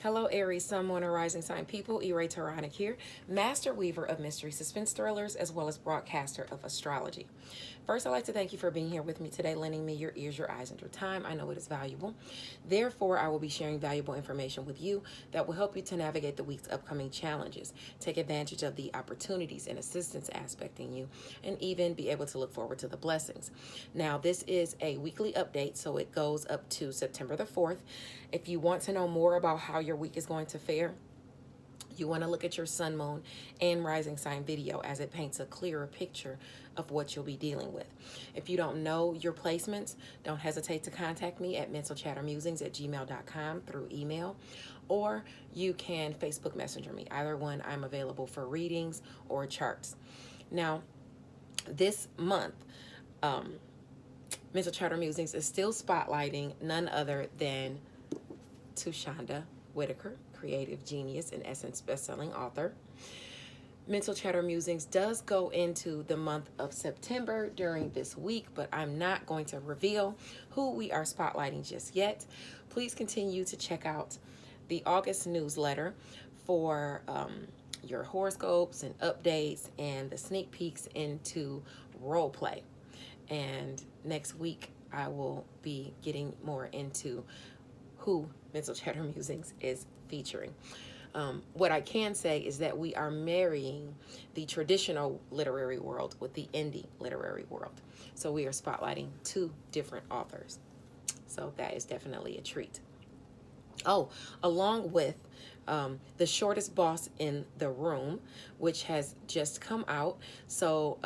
Hello, Aries, Sun, Moon, and Rising Sign people. Taronic here, master weaver of mystery suspense thrillers, as well as broadcaster of astrology. First, I'd like to thank you for being here with me today, lending me your ears, your eyes, and your time. I know it is valuable. Therefore, I will be sharing valuable information with you that will help you to navigate the week's upcoming challenges, take advantage of the opportunities and assistance aspect in you, and even be able to look forward to the blessings. Now, this is a weekly update, so it goes up to September the 4th. If you want to know more about how your week is going to fare, you want to look at your sun, moon, and rising sign video as it paints a clearer picture of what you'll be dealing with. If you don't know your placements, don't hesitate to contact me at mentalchattermusings@gmail.com through email, or you can Facebook Messenger me. Either one, I'm available for readings or charts. Now, this month, Mental Chatter Musings is still spotlighting none other than Tushonda Whitaker, creative genius and Essence bestselling author. Mental Chatter Musings does go into the month of September during this week, but I'm not going to reveal who we are spotlighting just yet. Please continue to check out the August newsletter for your horoscopes and updates and the sneak peeks into role play. And next week, I will be getting more into who Mental Chatter Musings is featuring. What I can say is that we are marrying the traditional literary world with the indie literary world. So we are spotlighting two different authors. So that is definitely a treat. Oh, along with The Shortest Boss in the Room, which has just come out. So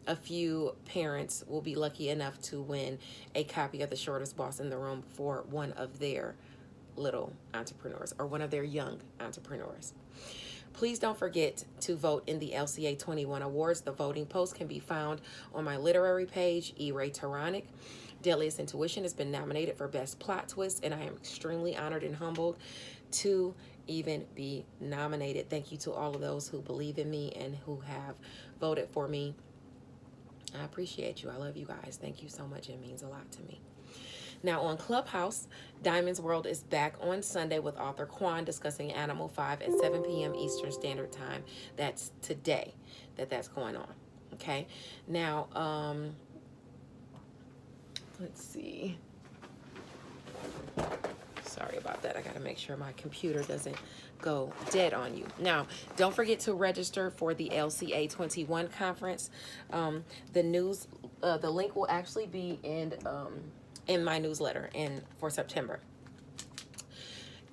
a few parents will be lucky enough to win a copy of The Shortest Boss in the Room for one of their little entrepreneurs or one of their young entrepreneurs. Please don't forget to vote in the LCA 21 awards. The voting post can be found on my literary page, Taronic. Deadliest Intuition has been nominated for Best Plot Twist, and I am extremely honored and humbled to even be nominated. Thank you to all of those who believe in me and who have voted for me. I appreciate you. I love you guys. Thank you so much. It means a lot to me. Now on Clubhouse, Diamond's World is back on Sunday with author Quan discussing Animal 5 at 7 p.m. Eastern Standard Time. That's today that's going on. Okay. Now, let's see. Sorry about that. I got to make sure my computer doesn't go dead on you. Now, don't forget to register for the LCA 21 conference. The link will actually be in my newsletter for September.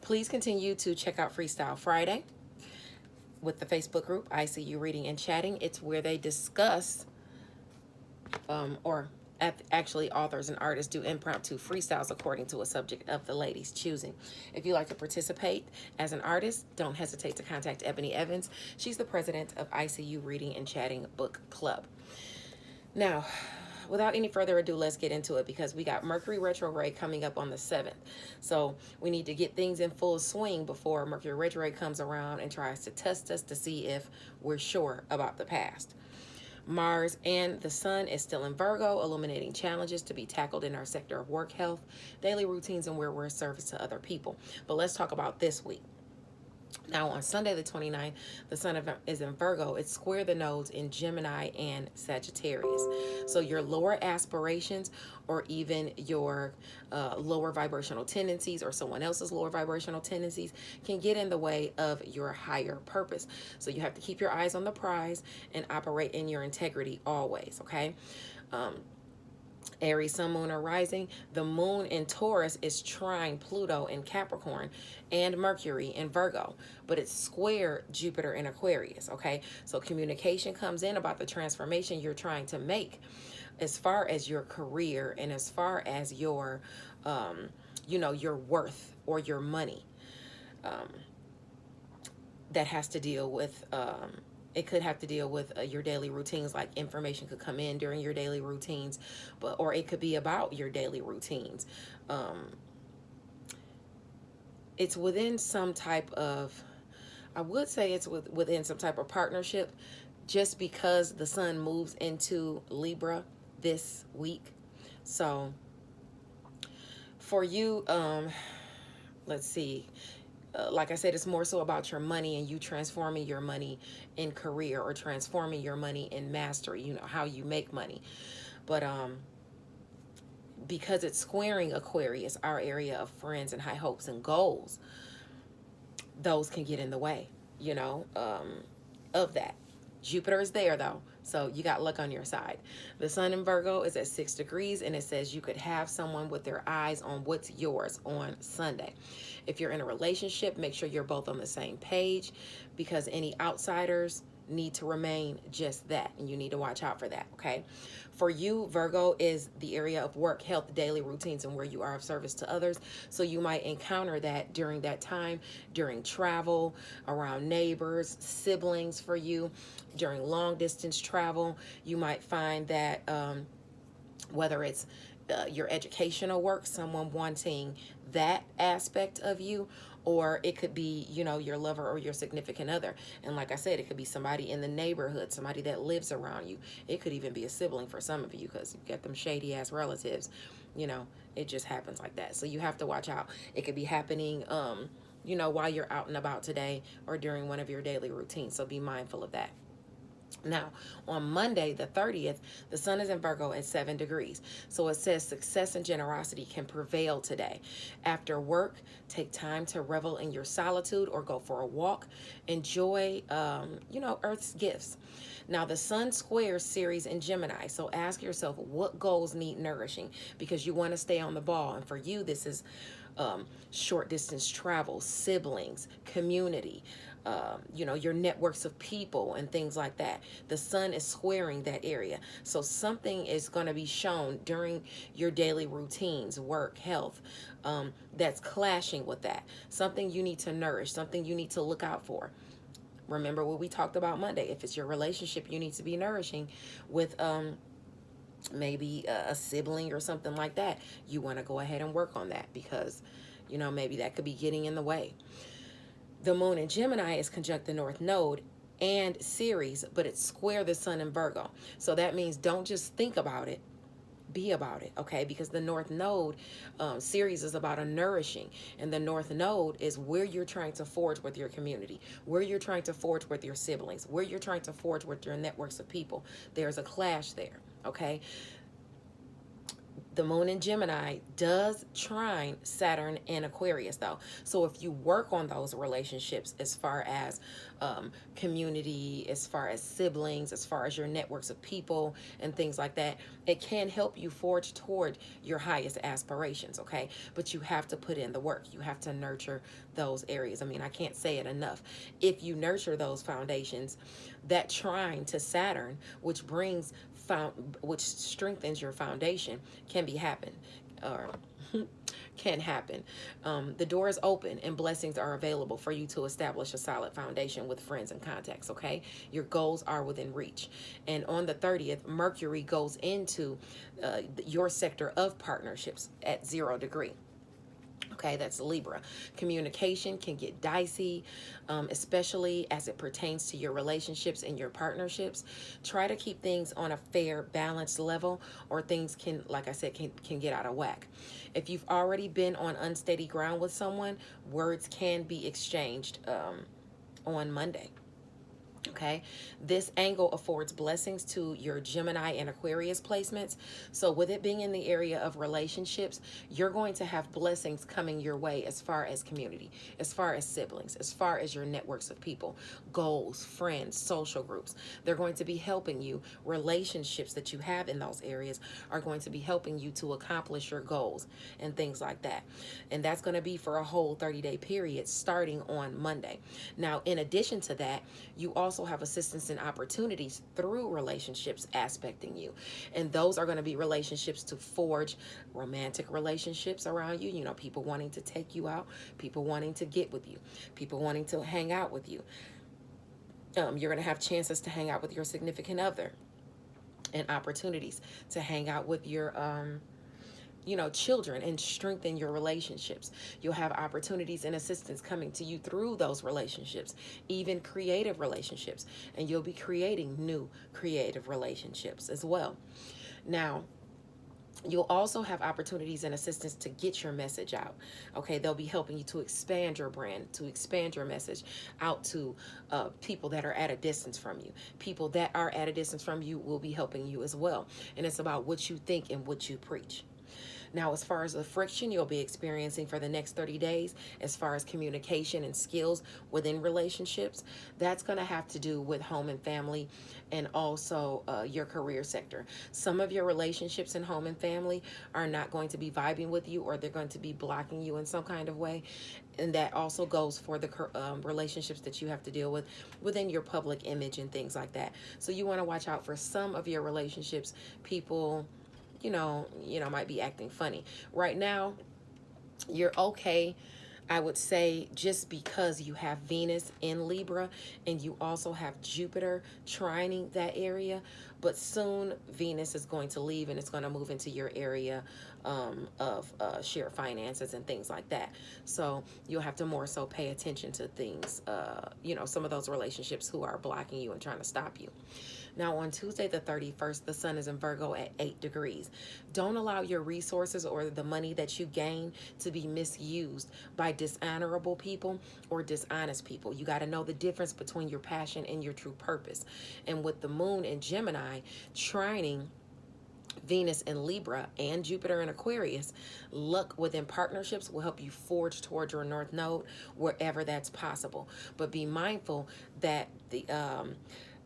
Please continue to check out Freestyle Friday with the Facebook group I See You Reading and Chatting. It's where they discuss actually authors and artists do impromptu freestyles according to a subject of the lady's choosing. If you'd like to participate as an artist, don't hesitate to contact Ebony Evans. She's the president of ICU Reading and Chatting Book Club. Now, without any further ado, let's get into it because we got Mercury retrograde coming up on the 7th. So we need to get things in full swing before Mercury retrograde comes around and tries to test us to see if we're sure about the past. Mars and the Sun is still in Virgo, illuminating challenges to be tackled in our sector of work, health, daily routines, and where we're of service to other people. But let's talk about this week. Now, on Sunday the 29th, the Sun is in Virgo. It's square the nodes in Gemini and Sagittarius. So your lower aspirations or even your lower vibrational tendencies or someone else's lower vibrational tendencies can get in the way of your higher purpose. So you have to keep your eyes on the prize and operate in your integrity always, okay? Aries, Sun, Moon, or Rising, the Moon in Taurus is trine Pluto in Capricorn and Mercury in Virgo, but it's square Jupiter in Aquarius, okay? So communication comes in about the transformation you're trying to make as far as your career and as far as your, your worth or your money. That has to deal with... It could have to deal with your daily routines, like information could come in during your daily routines, or it could be about your daily routines. It's within some type of, I would say it's within some type of partnership, just because the Sun moves into Libra this week. So for you, let's see. like I said, it's more so about your money and you transforming your money in career or transforming your money in mastery, you know, how you make money. But because it's squaring Aquarius, our area of friends and high hopes and goals, those can get in the way, you know, of that. Jupiter is there though, so you got luck on your side. The sun in Virgo is at 6 degrees, and it says you could have someone with their eyes on what's yours on Sunday. If you're in a relationship, make sure you're both on the same page, because any outsiders need to remain just that, and you need to watch out for that. Okay, for you, Virgo is the area of work, health, daily routines, and where you are of service to others. So you might encounter that during that time, during travel, around neighbors, siblings. For you, during long distance travel, you might find that whether it's your educational work, someone wanting that aspect of you, or it could be, you know, your lover or your significant other. And like I said, it could be somebody in the neighborhood, somebody that lives around you. It could even be a sibling for some of you, because you get them shady ass relatives. You know, it just happens like that. So you have to watch out. It could be happening, you know, while you're out and about today or during one of your daily routines. So be mindful of that. Now, on Monday, the 30th, the sun is in Virgo at 7 degrees. So it says success and generosity can prevail today. After work, take time to revel in your solitude or go for a walk. Enjoy, you know, Earth's gifts. Now, the sun squares Ceres in Gemini. So ask yourself, what goals need nourishing? Because you want to stay on the ball. And for you, this is short distance travel, siblings, community, you know, your networks of people and things like that. The sun is squaring that area. So something is going to be shown during your daily routines, work, health, that's clashing with that. Something you need to nourish, something you need to look out for. Remember what we talked about Monday. If it's your relationship, you need to be nourishing with maybe a sibling or something like that. You want to go ahead and work on that, because, you know, maybe that could be getting in the way. The moon in Gemini is conjunct the North Node and Ceres, but it's square the sun in Virgo. So that means don't just think about it, be about it, okay? Because the North Node, Ceres is about a nourishing, and the North Node is where you're trying to forge with your community, where you're trying to forge with your siblings, where you're trying to forge with your networks of people. There's a clash there, okay? The moon in Gemini does trine Saturn and Aquarius, though. So if you work on those relationships, as far as community, as far as siblings, as far as your networks of people and things like that, it can help you forge toward your highest aspirations, okay? But you have to put in the work. You have to nurture those areas. I mean, I can't say it enough. If you nurture those foundations, that trine to Saturn, which strengthens your foundation, can happen. The door is open and blessings are available for you to establish a solid foundation with friends and contacts, okay? Your goals are within reach. And on the 30th, Mercury goes into your sector of partnerships at 0 degree. Okay, that's Libra. Communication can get dicey, especially as it pertains to your relationships and your partnerships. Try to keep things on a fair, balanced level, or things can, like I said, can get out of whack. If you've already been on unsteady ground with someone, words can be exchanged on Monday. Okay, this angle affords blessings to your Gemini and Aquarius placements. So with it being in the area of relationships, you're going to have blessings coming your way as far as community, as far as siblings, as far as your networks of people, goals, friends, social groups. They're going to be helping you. Relationships that you have in those areas are going to be helping you to accomplish your goals and things like that. And that's going to be for a whole 30-day period starting on Monday. Now, in addition to that, you also have assistance and opportunities through relationships aspecting you. And those are going to be relationships to forge romantic relationships around you. You know, people wanting to take you out, people wanting to get with you, people wanting to hang out with you. You're going to have chances to hang out with your significant other and opportunities to hang out with your children and strengthen your relationships. You'll have opportunities and assistance coming to you through those relationships, even creative relationships, and you'll be creating new creative relationships as well. Now, You'll also have opportunities and assistance to get your message out. Okay, they'll be helping you to expand your brand, to expand your message out to people that are at a distance from you. People that are at a distance from you will be helping you as well. And it's about what you think and what you preach. Now, as far as the friction you'll be experiencing for the next 30 days, as far as communication and skills within relationships, that's going to have to do with home and family and also your career sector. Some of your relationships in home and family are not going to be vibing with you, or they're going to be blocking you in some kind of way. And that also goes for the relationships that you have to deal with within your public image and things like that. So you want to watch out for some of your relationships. People might be acting funny. Right now, you're okay, I would say, just because you have Venus in Libra and you also have Jupiter trining that area. But soon Venus is going to leave and it's going to move into your area of shared finances and things like that. So you'll have to more so pay attention to things, some of those relationships who are blocking you and trying to stop you. Now, on Tuesday the 31st, the sun is in Virgo at 8 degrees. Don't allow your resources or the money that you gain to be misused by dishonorable people or dishonest people. You got to know the difference between your passion and your true purpose. And with the moon in Gemini trining Venus in Libra and Jupiter in Aquarius, luck within partnerships will help you forge towards your North Node wherever that's possible. But be mindful that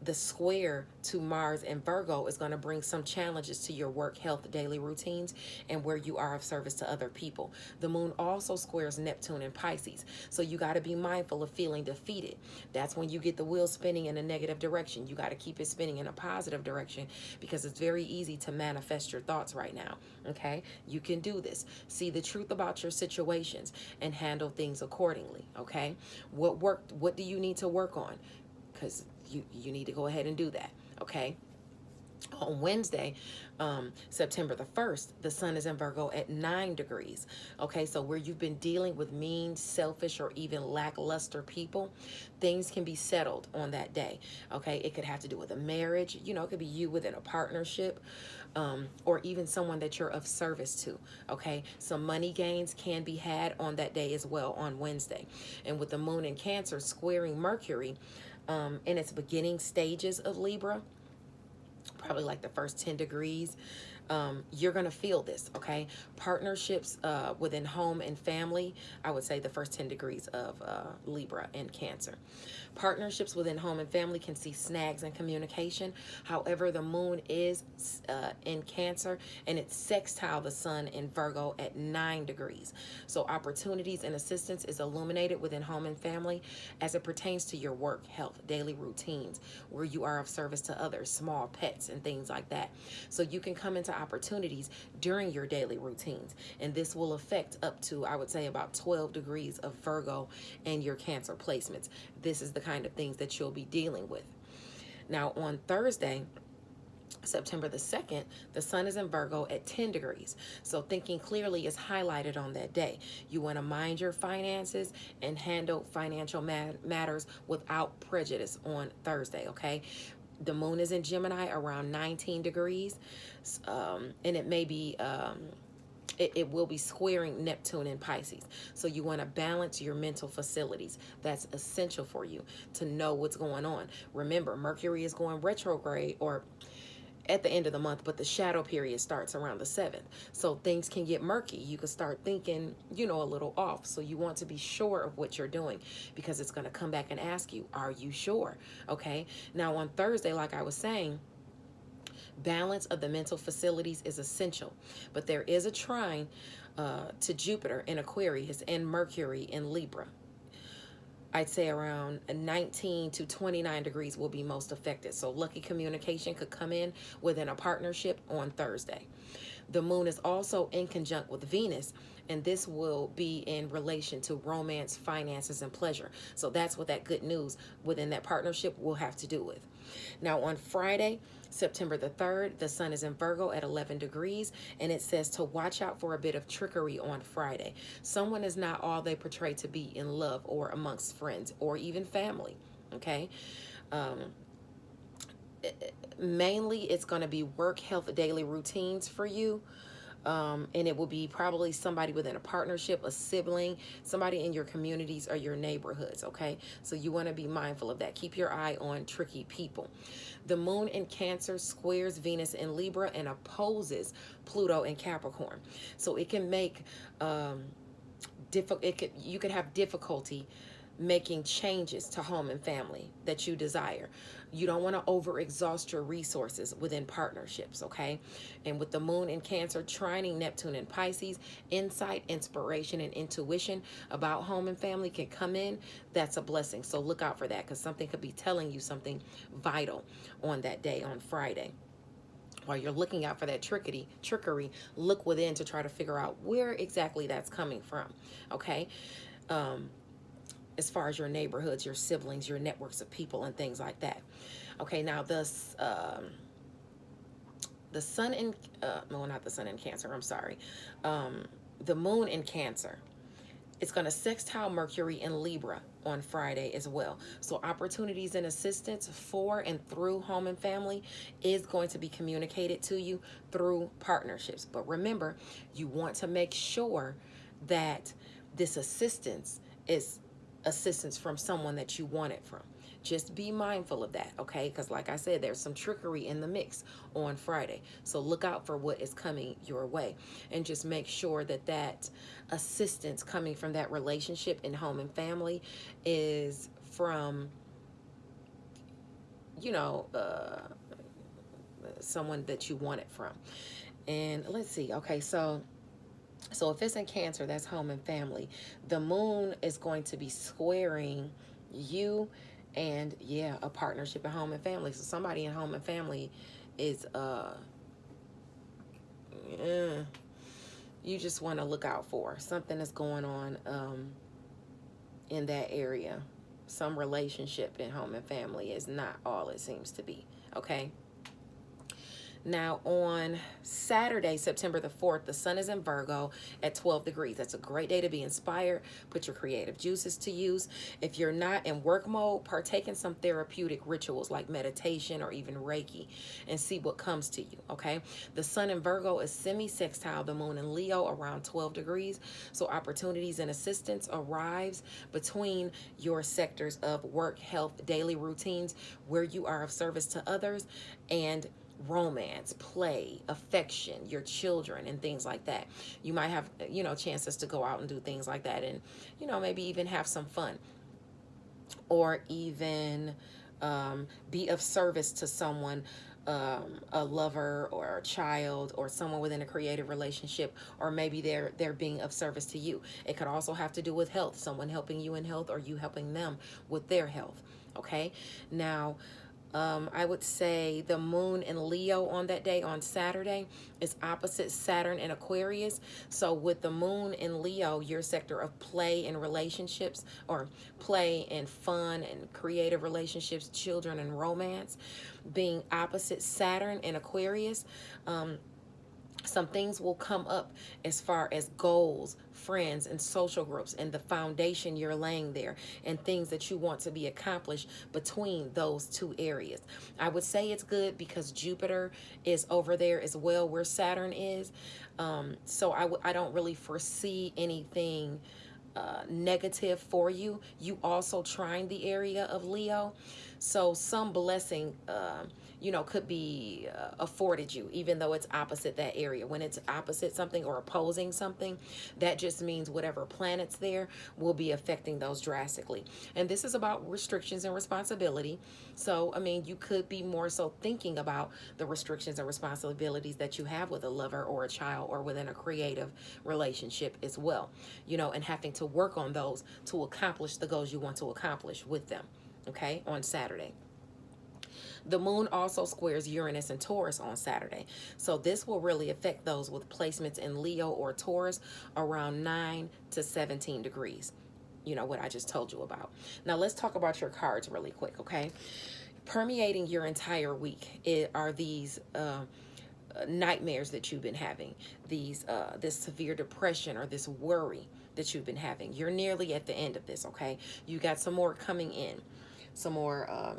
the square to Mars and Virgo is going to bring some challenges to your work, health, daily routines, and where you are of service to other people. The moon also squares Neptune and Pisces, so you got to be mindful of feeling defeated. That's when you get the wheel spinning in a negative direction. You got to keep it spinning in a positive direction, because it's very easy to manifest your thoughts right now. Okay, you can do this. See the truth about your situations and handle things accordingly. Okay, what worked? What do you need to work on? Because you need to go ahead and do that. Okay. On Wednesday, September the 1st, the sun is in Virgo at 9 degrees. Okay, so where you've been dealing with mean, selfish, or even lackluster people, things can be settled on that day. Okay, it could have to do with a marriage. It could be you within a partnership, or even someone that you're of service to. Okay, some money gains can be had on that day as well, on Wednesday. And with the moon in Cancer squaring Mercury in its beginning stages of Libra, probably like the first 10 degrees, you're going to feel this. Okay, partnerships within home and family, I would say the first 10 degrees of Libra and Cancer. Partnerships within home and family can see snags in communication. However, the moon is in Cancer and it's sextile the sun in Virgo at 9 degrees. So opportunities and assistance is illuminated within home and family as it pertains to your work, health, daily routines, where you are of service to others, small pets and things like that. So you can come into opportunities during your daily routines, and this will affect up to, I would say, about 12 degrees of Virgo and your Cancer placements. This is the kind of things that you'll be dealing with. Now, on Thursday, September the 2nd, the sun is in Virgo at 10 degrees. So thinking clearly is highlighted on that day. You want to mind your finances and handle financial matters without prejudice on Thursday, okay? The moon is in Gemini around 19 degrees, and it may be... it will be squaring Neptune and Pisces. So you want to balance your mental facilities. That's essential for you to know what's going on. Remember, Mercury is going retrograde, or at the end of the month, but the shadow period starts around the 7th. So things can get murky. You can start thinking, a little off. So you want to be sure of what you're doing, because it's going to come back and ask you, are you sure? Okay. Now on Thursday, like I was saying, balance of the mental facilities is essential, but there is a trine to Jupiter in Aquarius and Mercury in Libra. I'd say around 19 to 29 degrees will be most affected. So lucky communication could come in within a partnership on Thursday. The moon is also in conjunct with Venus, and this will be in relation to romance, finances, and pleasure. So that's what that good news within that partnership will have to do with. Now on Friday, September the 3rd, the sun is in Virgo at 11 degrees, and it says to watch out for a bit of trickery on Friday. Someone is not all they portray to be in love or amongst friends or even family, okay? Mainly, it's going to be work, health, daily routines for you. And it will be probably somebody within a partnership, a sibling, somebody in your communities or your neighborhoods, okay? So you want to be mindful of that. Keep your eye on tricky people. The moon in Cancer squares Venus in Libra and opposes Pluto in Capricorn. So it can make you could have difficulty making changes to home and family that you desire. You don't want to overexhaust your resources within partnerships, okay? And with the moon in Cancer trining Neptune in Pisces, insight, inspiration, and intuition about home and family can come in. That's a blessing. So look out for that, because something could be telling you something vital on that day, on Friday. While you're looking out for that trickery, look within to try to figure out where exactly that's coming from, okay? As far as your neighborhoods, your siblings, your networks of people, and things like that. Okay, now the sun in, no, not the sun in Cancer, I'm sorry. The moon in Cancer. It's going to sextile Mercury in Libra on Friday as well. So opportunities and assistance for and through home and family is going to be communicated to you through partnerships. But remember, you want to make sure that this assistance is assistance from someone that you want it from. Just be mindful of that, okay? Because like I said, there's some trickery in the mix on Friday. So look out for what is coming your way. And just make sure that that assistance coming from that relationship in home and family is from, you know, someone that you want it from. And let's see, okay, so if it's in Cancer, that's home and family. The moon is going to be squaring you and, yeah, a partnership in home and family. So somebody in home and family is, you just want to look out for. Something is going on in that area. Some relationship in home and family is not all it seems to be, okay? Now on Saturday, September the 4th, the sun is in Virgo at 12 degrees. That's a great day to be inspired. Put your creative juices to use. If you're not in work mode, partake in some therapeutic rituals like meditation or even Reiki and see what comes to you, okay? The sun in Virgo is semi-sextile the moon in Leo around 12 degrees. So opportunities and assistance arrives between your sectors of work, health, daily routines, where you are of service to others, and romance, play, affection, your children, and things like that. You might have, you know, chances to go out and do things like that, and, you know, maybe even have some fun, or even be of service to someone, a lover or a child or someone within a creative relationship, or maybe they're being of service to you. It could also have to do with health, someone helping you in health or you helping them with their health, okay? Now, I would say the moon in Leo on that day, on Saturday, is opposite Saturn in Aquarius. So with the moon in Leo, your sector of play and relationships, or play and fun and creative relationships, children and romance, being opposite Saturn in Aquarius, some things will come up as far as goals, friends, and social groups, and the foundation you're laying there, and things that you want to be accomplished between those two areas. I would say it's good because Jupiter is over there as well where Saturn is. So I don't really foresee anything negative for you. You also trying the area of Leo. So some blessing, you know, could be afforded you, even though it's opposite that area. When it's opposite something or opposing something, that just means whatever planets there will be affecting those drastically. And this is about restrictions and responsibility. So, I mean, you could be more so thinking about the restrictions and responsibilities that you have with a lover or a child or within a creative relationship as well, you know, and having to work on those to accomplish the goals you want to accomplish with them, okay, on Saturday. The moon also squares Uranus and Taurus on Saturday. So this will really affect those with placements in Leo or Taurus around 9 to 17 degrees. You know, what I just told you about. Now let's talk about your cards really quick, okay? Permeating your entire week are these nightmares that you've been having, these this severe depression or this worry that you've been having. You're nearly at the end of this, okay? You got some more coming in, some more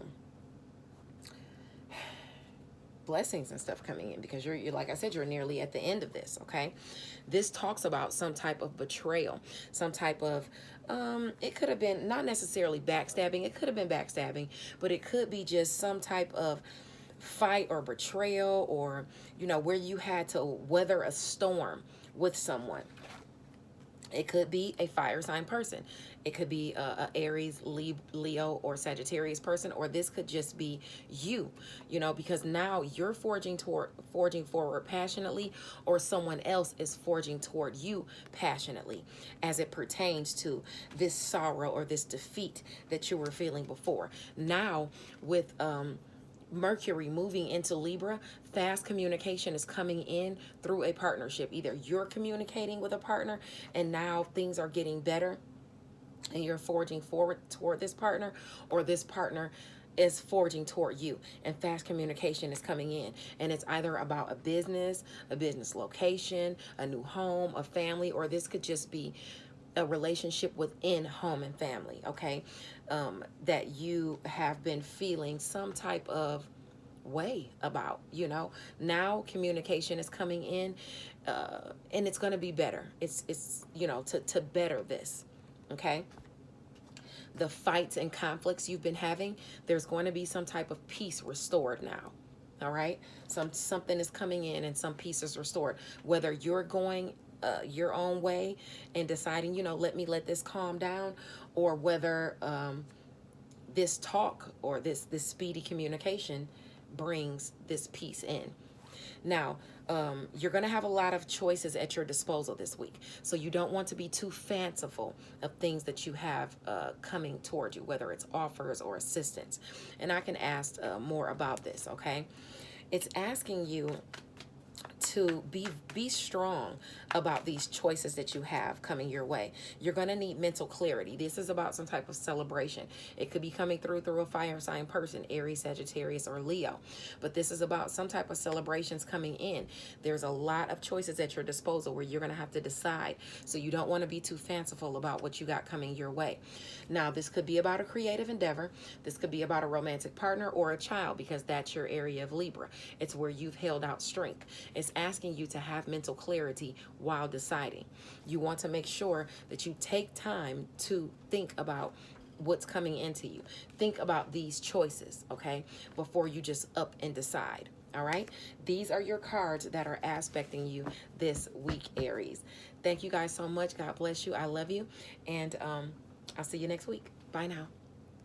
blessings and stuff coming in, because you're like I said, you're nearly at the end of this. Okay, this talks about some type of betrayal, some type of it could have been not necessarily backstabbing, it could have been backstabbing, but it could be just some type of fight or betrayal, or where you had to weather a storm with someone. It could be a fire sign person. It could be a Aries, Leo, or Sagittarius person, or this could just be you, because now you're forging forward passionately, or someone else is forging toward you passionately as it pertains to this sorrow or this defeat that you were feeling before. Now, with Mercury moving into Libra, fast communication is coming in through a partnership. Either you're communicating with a partner and now things are getting better and you're forging forward toward this partner, or this partner is forging toward you and fast communication is coming in, and it's either about a business location, a new home, a family, or this could just be a relationship within home and family. Okay, that you have been feeling some type of way about. Now communication is coming in, and it's going to be better. It's to better this. Okay, the fights and conflicts you've been having, there's going to be some type of peace restored now. All right, something is coming in and some peace is restored, whether you're going your own way and deciding, let this calm down, or whether this talk or this speedy communication brings this peace in. Now, you're going to have a lot of choices at your disposal this week, so you don't want to be too fanciful of things that you have coming toward you, whether it's offers or assistance. And I can ask more about this. Okay, it's asking you to be strong about these choices that you have coming your way. You're going to need mental clarity. This is about some type of celebration. It could be coming through a fire sign person, Aries, Sagittarius, or Leo. But this is about some type of celebrations coming in. There's a lot of choices at your disposal where you're going to have to decide. So you don't want to be too fanciful about what you got coming your way. Now, this could be about a creative endeavor. This could be about a romantic partner or a child, because that's your area of Libra. It's where you've held out strength. It's asking you to have mental clarity while deciding. You want to make sure that you take time to think about what's coming into you. Think about these choices, okay, before you just up and decide. All right, these are your cards that are aspecting you this week, Aries. Thank you guys so much. God bless you. I love you. And I'll see you next week. Bye now.